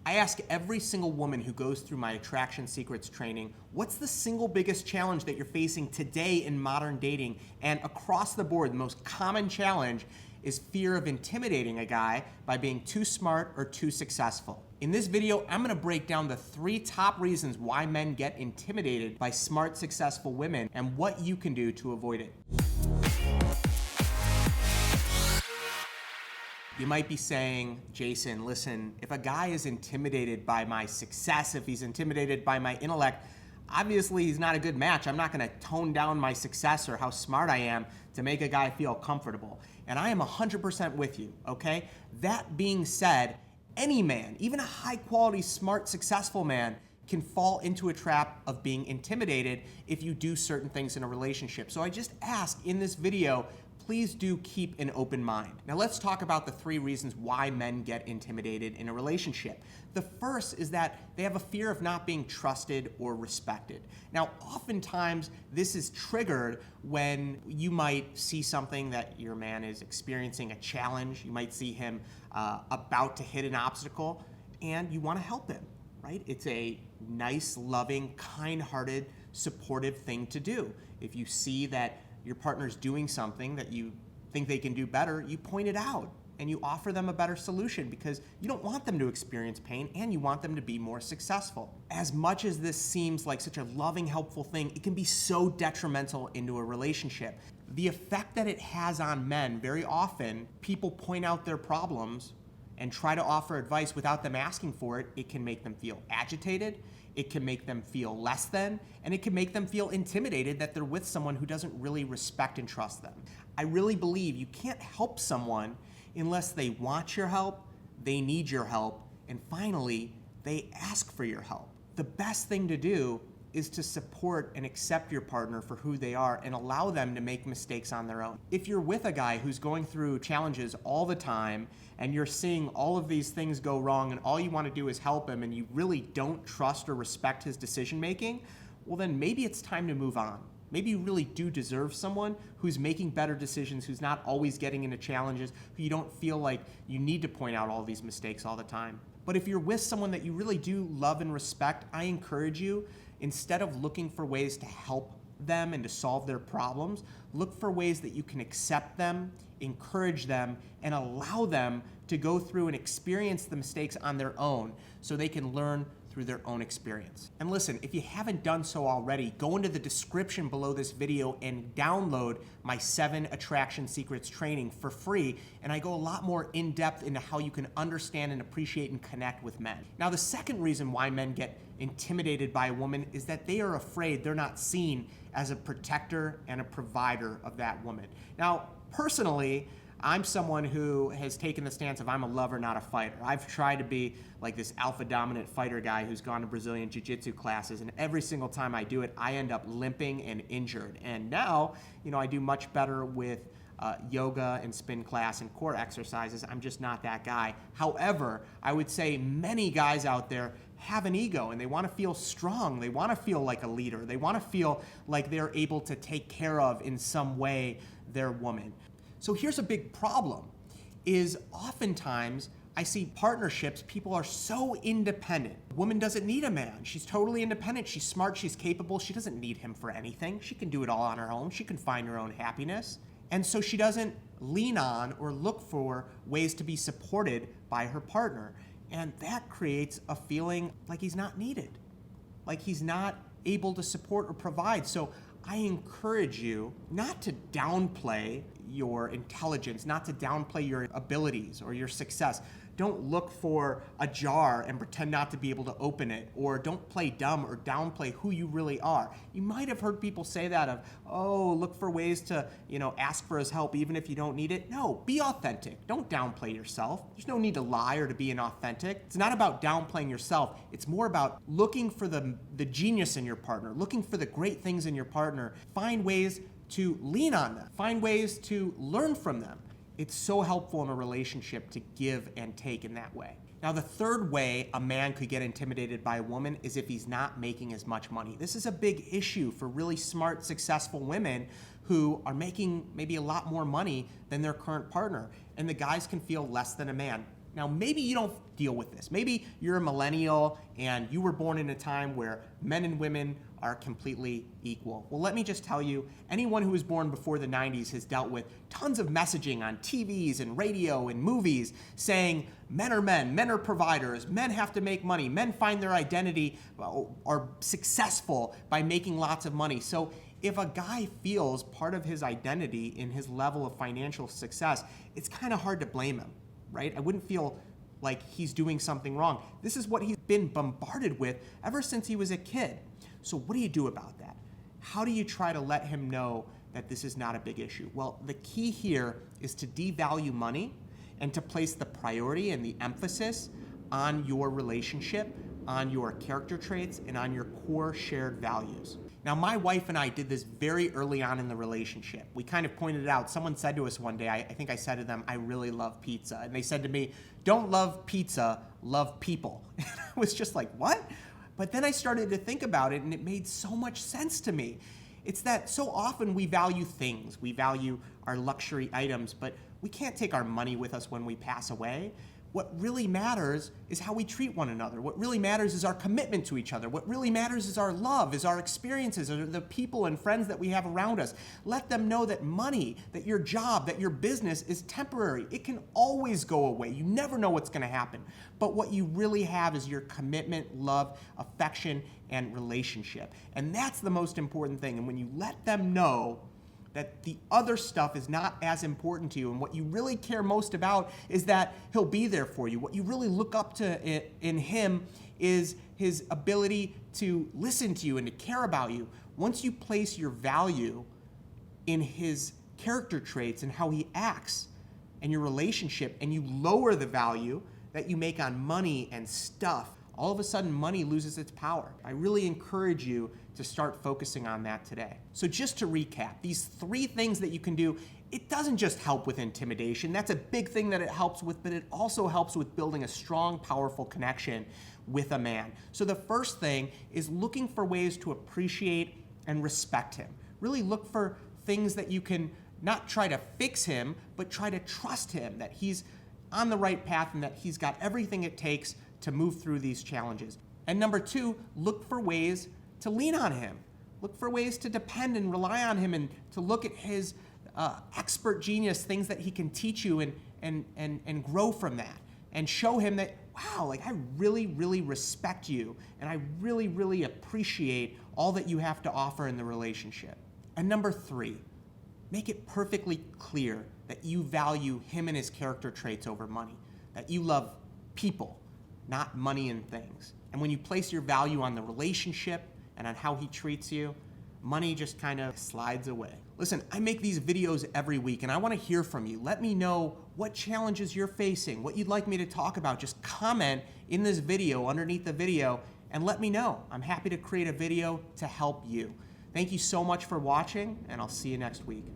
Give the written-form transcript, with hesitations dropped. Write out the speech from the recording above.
I ask every single woman who goes through my Attraction Secrets training, what's the single biggest challenge that you're facing today in modern dating? And across the board, the most common challenge is fear of intimidating a guy by being too smart or too successful. In this video, I'm gonna break down the 3 top reasons why men get intimidated by smart, successful women and what you can do to avoid it. You might be saying, Jason, listen, if a guy is intimidated by my success, if he's intimidated by my intellect, obviously he's not a good match. I'm not gonna tone down my success or how smart I am to make a guy feel comfortable. And I am 100% with you, okay? That being said, any man, even a high quality, smart, successful man, can fall into a trap of being intimidated if you do certain things in a relationship. So I just ask in this video, please do keep an open mind. Now let's talk about the 3 reasons why men get intimidated in a relationship. The first is that they have a fear of not being trusted or respected. Now, oftentimes this is triggered when you might see something that your man is experiencing a challenge. You might see him about to hit an obstacle and you want to help him, right? It's a nice, loving, kind-hearted, supportive thing to do. If you see that your partner's doing something that you think they can do better, you point it out and you offer them a better solution because you don't want them to experience pain and you want them to be more successful. As much as this seems like such a loving, helpful thing, it can be so detrimental into a relationship. The effect that it has on men, very often, people point out their problems and try to offer advice without them asking for it. It can make them feel agitated, it can make them feel less than, and it can make them feel intimidated that they're with someone who doesn't really respect and trust them. I really believe you can't help someone unless they want your help, they need your help, and finally, they ask for your help. The best thing to do is to support and accept your partner for who they are and allow them to make mistakes on their own. If you're with a guy who's going through challenges all the time and you're seeing all of these things go wrong and all you want to do is help him and you really don't trust or respect his decision making, well then maybe it's time to move on. Maybe you really do deserve someone who's making better decisions, who's not always getting into challenges, who you don't feel like you need to point out all these mistakes all the time. But if you're with someone that you really do love and respect, I encourage you, instead of looking for ways to help them and to solve their problems, look for ways that you can accept them, encourage them, and allow them to go through and experience the mistakes on their own so they can learn through their own experience. And listen, if you haven't done so already, go into the description below this video and download my 7 Attraction Secrets training for free. And I go a lot more in depth into how you can understand and appreciate and connect with men. Now, the second reason why men get intimidated by a woman is that they are afraid they're not seen as a protector and a provider of that woman. Now, personally, I'm someone who has taken the stance of I'm a lover, not a fighter. I've tried to be like this alpha dominant fighter guy who's gone to Brazilian jiu-jitsu classes, and every single time I do it, I end up limping and injured. And now, I do much better with yoga and spin class and core exercises. I'm just not that guy. However, I would say many guys out there have an ego and they want to feel strong. They want to feel like a leader. They want to feel like they're able to take care of in some way their woman. So here's a big problem, is oftentimes I see partnerships, people are so independent. A woman doesn't need a man. She's totally independent. She's smart. She's capable. She doesn't need him for anything. She can do it all on her own. She can find her own happiness. And so she doesn't lean on or look for ways to be supported by her partner. And that creates a feeling like he's not needed, like he's not able to support or provide. So I encourage you not to downplay your intelligence, not to downplay your abilities or your success. Don't look for a jar and pretend not to be able to open it, or don't play dumb or downplay who you really are. You might have heard people say that of, oh, look for ways to, ask for his help even if you don't need it. No, be authentic. Don't downplay yourself. There's no need to lie or to be inauthentic. It's not about downplaying yourself. It's more about looking for the genius in your partner, looking for the great things in your partner. Find ways to lean on them. Find ways to learn from them. It's so helpful in a relationship to give and take in that way. Now, the third way a man could get intimidated by a woman is if he's not making as much money. This is a big issue for really smart, successful women who are making maybe a lot more money than their current partner, and the guys can feel less than a man. Now, maybe you don't deal with this. Maybe you're a millennial and you were born in a time where men and women are completely equal. Well, let me just tell you, anyone who was born before the 90s has dealt with tons of messaging on TVs and radio and movies saying men are providers, men have to make money, men find their identity, are successful by making lots of money. So if a guy feels part of his identity in his level of financial success, it's kind of hard to blame him, right? I wouldn't feel like he's doing something wrong. This is what he's been bombarded with ever since he was a kid. So what do you do about that? How do you try to let him know that this is not a big issue? Well, the key here is to devalue money and to place the priority and the emphasis on your relationship, on your character traits, and on your core shared values. Now, my wife and I did this very early on in the relationship. We kind of pointed it out. Someone said to us one day, I think I said to them, I really love pizza. And they said to me, don't love pizza, love people. And I was just like, what? But then I started to think about it, and it made so much sense to me. It's that so often we value things. We value our luxury items, but we can't take our money with us when we pass away. What really matters is how we treat one another. What really matters is our commitment to each other. What really matters is our love, is our experiences, are the people and friends that we have around us. Let them know that money, that your job, that your business is temporary. It can always go away. You never know what's going to happen. But what you really have is your commitment, love, affection, and relationship. And that's the most important thing. And when you let them know that the other stuff is not as important to you, and what you really care most about is that he'll be there for you. What you really look up to in him is his ability to listen to you and to care about you. Once you place your value in his character traits and how he acts and your relationship, and you lower the value that you make on money and stuff, all of a sudden money loses its power. I really encourage you to start focusing on that today. So just to recap, these 3 things that you can do, it doesn't just help with intimidation. That's a big thing that it helps with, but it also helps with building a strong, powerful connection with a man. So the first thing is looking for ways to appreciate and respect him. Really look for things that you can not try to fix him, but try to trust him, that he's on the right path and that he's got everything it takes to move through these challenges. And number 2, look for ways to lean on him. Look for ways to depend and rely on him, and to look at his expert genius, things that he can teach you, and grow from that. And show him that, wow, like I really, really respect you, and I really, really appreciate all that you have to offer in the relationship. And number 3, make it perfectly clear that you value him and his character traits over money, that you love people, not money and things. And when you place your value on the relationship and on how he treats you, money just kind of slides away. Listen, I make these videos every week, and I want to hear from you. Let me know what challenges you're facing, what you'd like me to talk about. Just comment in this video, underneath the video, and let me know. I'm happy to create a video to help you. Thank you so much for watching, and I'll see you next week.